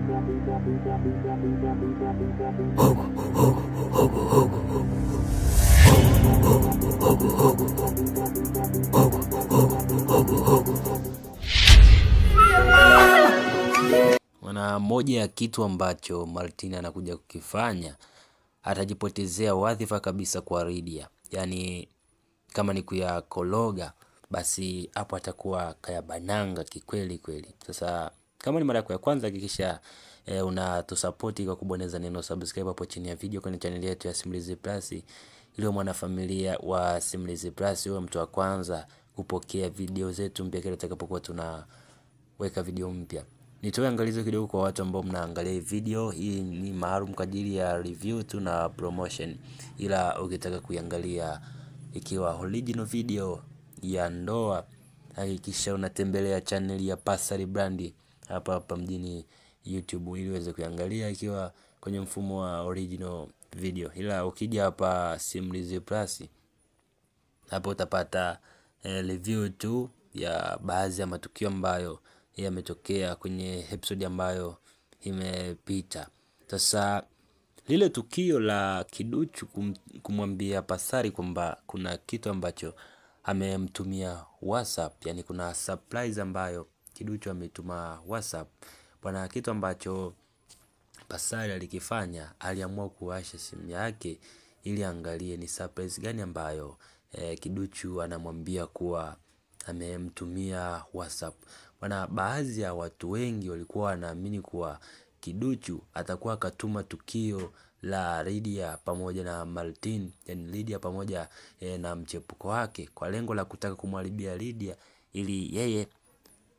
Na moja ya kitu ambacho Martin anakuja kukifanya, atajipotezea wadhifa kabisa kwa Lydia. Yani kama ni kuyakologa, basi hapo atakuwa kaya bananga kikweli kweli. Sasa kama ni mara yako ya kwanza, hakikisha unatusapoti kwa kubonyeza neno subscribe hapo chini ya video kwenye channel yetu ya Simulizi Plus, ili mwanafamilia wa Simulizi Plus uwe mtu wa kwanza kupokea video zetu mpya kila tutakapokuwa tunaweka video mpya. Nitoe angalizo kidogo kwa watu ambao mnaangalia hii video. Hii ni maalum kwa ajili ya review tu na promotion. Ila ukitaka kuiangalia ikiwa original video ya ndoa, hakikisha unatembelea channel ya Pasali Brand hapa mjini YouTube ili uweze kuangalia ikiwa kwenye mfumo wa original video. Ila ukija hapa Simulizi Plus, hapo utapata review tu ya baadhi ya matukio ambayo yametokea kwenye episode ambayo imepita. Sasa lile tukio la Kiduchu kumwambia Pasali kwamba kuna kitu ambacho amemtumia WhatsApp, yani kuna surprise ambayo Kiduchu ametuma WhatsApp. Bwana, kitu ambacho Pasali alikifanya, aliamua kuwasha simu yake ili angalie ni surprise gani ambayo Kiduchu anamwambia kuwa amemtumia WhatsApp. Bwana, baadhi ya watu wengi walikuwa wanaamini kuwa Kiduchu atakuwa katuma tukio la Lydia pamoja na Martin, yani Lydia pamoja na mchepuko wake, kwa lengo la kutaka kumharibia Lydia ili yeye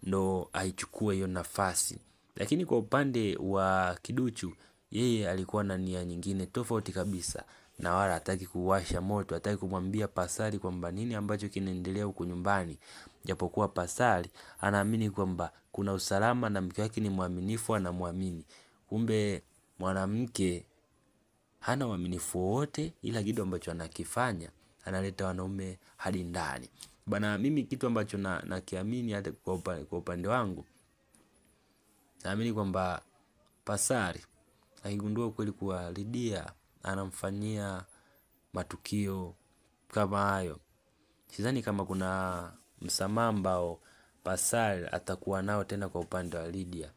ndo aichukue hiyo nafasi. Lakini kwa upande wa Kiduchu, yeye alikuwa na nia nyingine tofauti kabisa, na wala hataki kuwasha moto, hataki kumwambia Pasali kwamba nini ambacho kinaendelea huko nyumbani. Japokuwa Pasali anaamini kwamba kuna usalama na mke wake ni mwaminifu, anamwamini. Kumbe mwanamke hana uaminifu wote, ila kitu ambacho anakifanya analeta wanaume hadi ndani. Bana, mimi kitu ambacho nakiamini hata kwa upande wangu, naamini kwamba Pasali akigundua kweli kuwa Lydia anamfanyia matukio kama hayo, sidhani kama kuna msamaha ambao Pasali atakuwa nao tena kwa upande wa Lydia.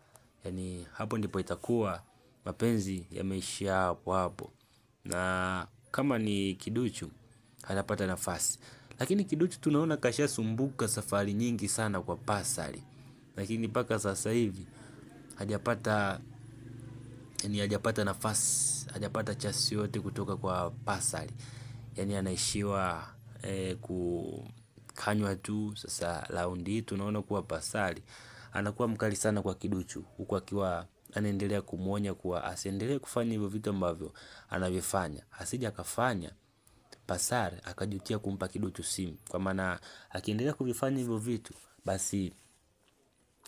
Yani hapo ndipo itakuwa mapenzi yameishia hapo. Na kama ni Kiduchu anapata nafasi, lakini Kiduchu tunaona kashasumbuka safari nyingi sana kwa Pasali, lakini mpaka sasa hivi hajapata nafasi, hajapata chance yote kutoka kwa Pasali. Yani anaishiwa kukanywa tu. Sasa raundi hii tunaona kuwa Pasali anakuwa mkali sana kwa Kiduchu, huku akiwa anaendelea kumuonya kuwa asiendelee kufanya hivyo vitu ambavyo anavifanya, asije akafanya Pasali akajutia kumpa Kiduchu simu, kwa maana akiendelea kuvifanya hivyo vitu basi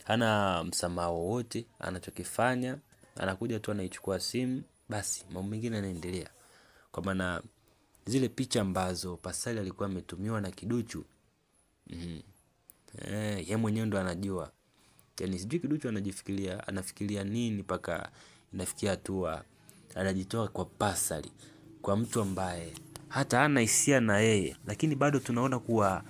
hana msamaha wote. Anachokifanya anakuja tu anaichukua simu, basi mambo mengine yanaendelea. Kwa maana zile picha ambazo Pasali alikuwa ametumiwa na Kiduchu, yeye mwenyewe ndo anajua. Yani sijui Kiduchu anafikiria nini mpaka inafikia hatua anajitoa kwa Pasali, kwa mtu ambaye hata hana hisia na yeye. Lakini bado tunaona kuwa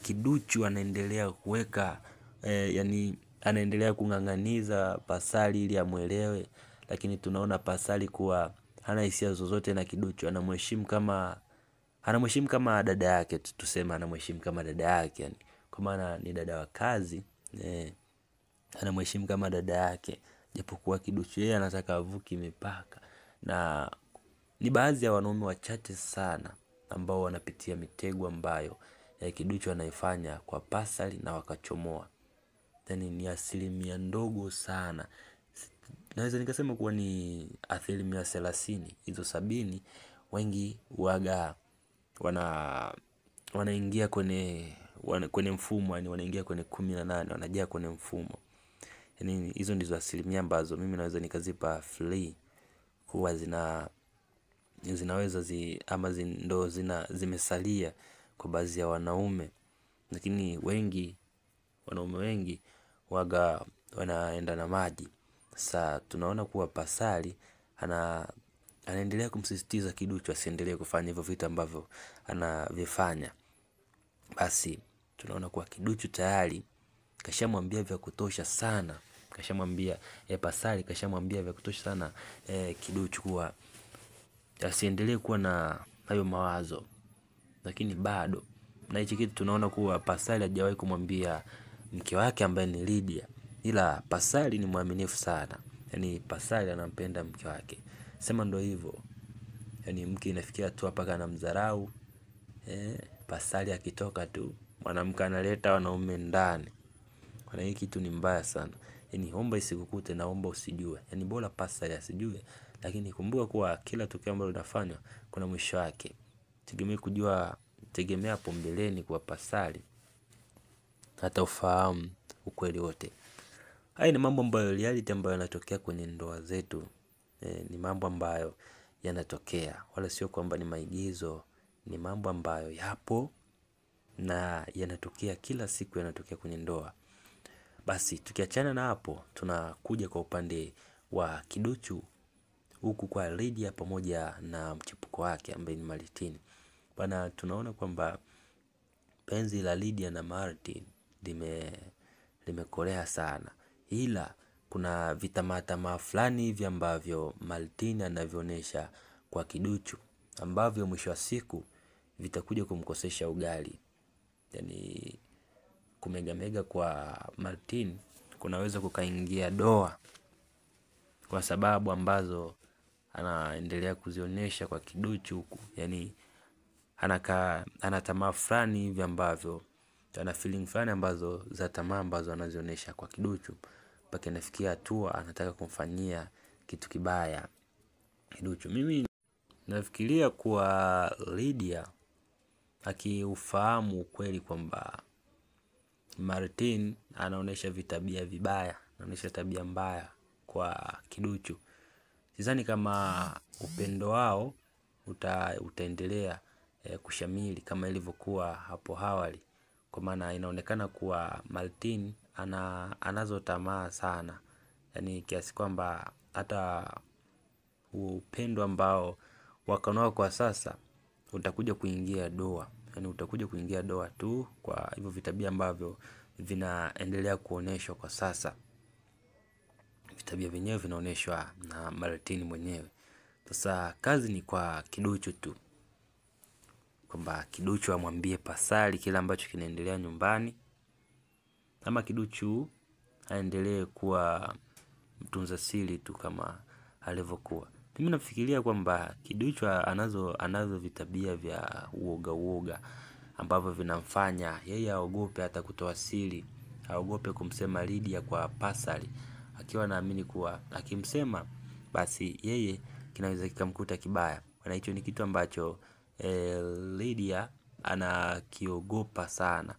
Kiduchu anaendelea kuweka yani anaendelea kung'ang'aniza Pasali ili amuelewe. Lakini tunaona Pasali kuwa hana hisia zozote na Kiduchu, anamheshimu kama dada yake. Tuseme anamheshimu kama dada yake, yani kwa maana ni dada wa kazi, anamheshimu kama dada yake. Japokuwa Kiduchu yeye anataka avuki mipaka, na ni baadhi ya wanaume wachache sana ambao wanapitia mitego ambayo Kiduchu anaifanya kwa Pasali na wakachomoa. Yani ni asilimia ndogo sana. Naweza nikasema kuwa ni asilimia 30. Hizo 70 wengi waga wanaingia kwenye mfumo, yani wanaingia kwenye 18, wanajia kwenye mfumo. Yani hizo ndizo asilimia ambazo mimi naweza nikazipa free kuwa zinaweza ama ndo zimesalia kwa baadhi ya wanaume. Lakini wanaume wengi waga wanaenda na maji. Sasa tunaona kuwa Pasali anaendelea kumsisitiza Kiduchu asiendelee kufanya hivyo vitu ambavyo anavifanya. Basi tunaona kuwa Kiduchu tayari kashamwambia vya kutosha sana, kashamwambia Pasali kashamwambia vya kutosha sana Kiduchu kuwa asiendelee kuwa na hayo mawazo. Lakini bado na hichi kitu tunaona kuwa Pasali hajawahi kumwambia mke wake ambaye ni Lydia, ila Pasali ni mwaminifu sana. Yani Pasali anampenda mke wake. Sema ndo hivyo. Yani mke inafikia tu mpaka anamdharau. Pasali akitoka tu mwanamke analeta wanaume ndani. Kwa hii kitu ni mbaya sana. Yani omba isikukute na omba usijue. Yani bora Pasali asijue, lakini kumbuka kuwa kila tukio ambalo linafanywa kuna mwisho wake. Tegemea hapo mbeleni kwa Pasali hata ufahamu ukweli wote. Haya ni mambo ambayo reality ambayo yanatokea kwenye ndoa zetu. Ni mambo ambayo yanatokea, wala sio kwamba ni maigizo. Ni mambo ambayo yapo na yanatokea kila siku, yanatokea kwenye ndoa. Basi tukiachana na hapo, tunakuja kwa upande wa Kiduchu huku kwa Lydia pamoja na mchepuko wake ambaye ni Martin. Bana, tunaona kwamba penzi la Lydia na Martin limekolea sana, ila kuna vitamatama fulani hivi ambavyo Martin anavyoonyesha kwa Kiduchu ambavyo mwisho wa siku vitakuja kumkosesha ugali. Yani kumegamega kwa Martin kunaweza kukaingia doa kwa sababu ambazo anaendelea kuzionyesha kwa Kiduchu huku. Yani ana tamaa fulani hivi ambavyo, ana feeling fulani ambazo za tamaa ambazo anazionyesha kwa Kiduchu, mpaka inafikia hatua anataka kumfanyia kitu kibaya Kiduchu. Mimi nafikiria kuwa Lydia akiufahamu ukweli kwamba Martin anaonyesha vitabia vibaya, anaonyesha tabia mbaya kwa Kiduchu, sidhani kama upendo wao utaendelea kushamili kama ilivyokuwa hapo awali. Kwa maana inaonekana kuwa Martin anazo tamaa sana. Yani kiasi kwamba hata upendo ambao wako nao kwa sasa utakuja kuingia doa. Yani utakuja kuingia doa tu kwa hivyo vitabia ambavyo vinaendelea kuonyeshwa kwa sasa. Vitabia vyenyewe vinaonyeshwa na Martin mwenyewe. Sasa kazi ni kwa Kiduchu tu, kwamba Kiduchu amwambie Pasali kila ambacho kinaendelea nyumbani, ama Kiduchu aendelee kuwa mtunza siri tu kama alivyokuwa. Mimi nafikiria kwamba Kiduchu anazo vitabia vya uoga ambavyo vinamfanya yeye aogope hata kutoa siri, aogope kumsema Lydia kwa Pasali, akiwa naamini kuwa akimsema basi yeye kinaweza kikamkuta kibaya. Na hicho ni kitu ambacho Lydia anakiogopa sana.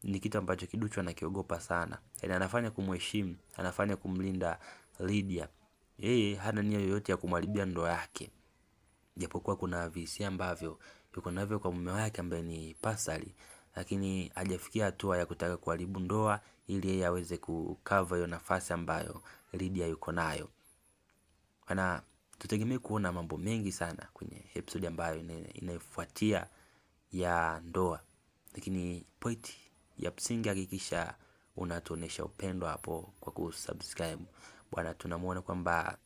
Ni kitu ambacho Kiduchu anakiogopa sana. Yani anafanya kumheshimu, anafanya kumlinda Lydia. Yeye hana nia yoyote ya kumharibia ndoa yake, japokuwa kuna visia ambavyo yuko navyo kwa mume wake ambaye ni Pasali, lakini hajafikia hatua ya kutaka kuharibu ndoa ili yeye aweze kukava hiyo nafasi ambayo Lydia yuko nayo. Ana tutegemee kuona mambo mengi sana kwenye episode ambayo inayofuatia ya ndoa. Lakini point ya msingi, hakikisha unatuonesha upendo hapo kwa kusubscribe. Bwana, tunamuona kwamba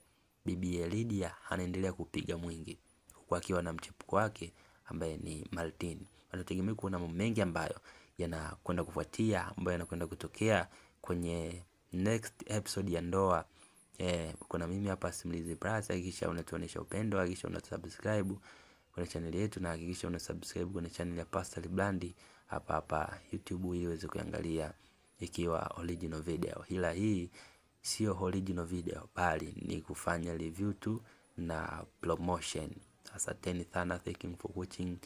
bibi Lydia anaendelea kupiga mwingi huku akiwa na mchepuko wake ambaye ni Martin. Tutegemee kuona mambo mengi ambayo yanakwenda kufuatia, ambayo yanakwenda kutokea kwenye next episode ya ndoa. Kuna mimi hapa Simulizi Plus. Hakikisha unatuonesha upendo, hakikisha unasubscribe kwenye channel yetu, na hakikisha unasubscribe kwenye channel ya Pasali Brand hapa YouTube ili uweze kuangalia ikiwa original video. Ila hii sio original video, bali ni kufanya review tu na promotion. Asanteni sana, thank you for watching.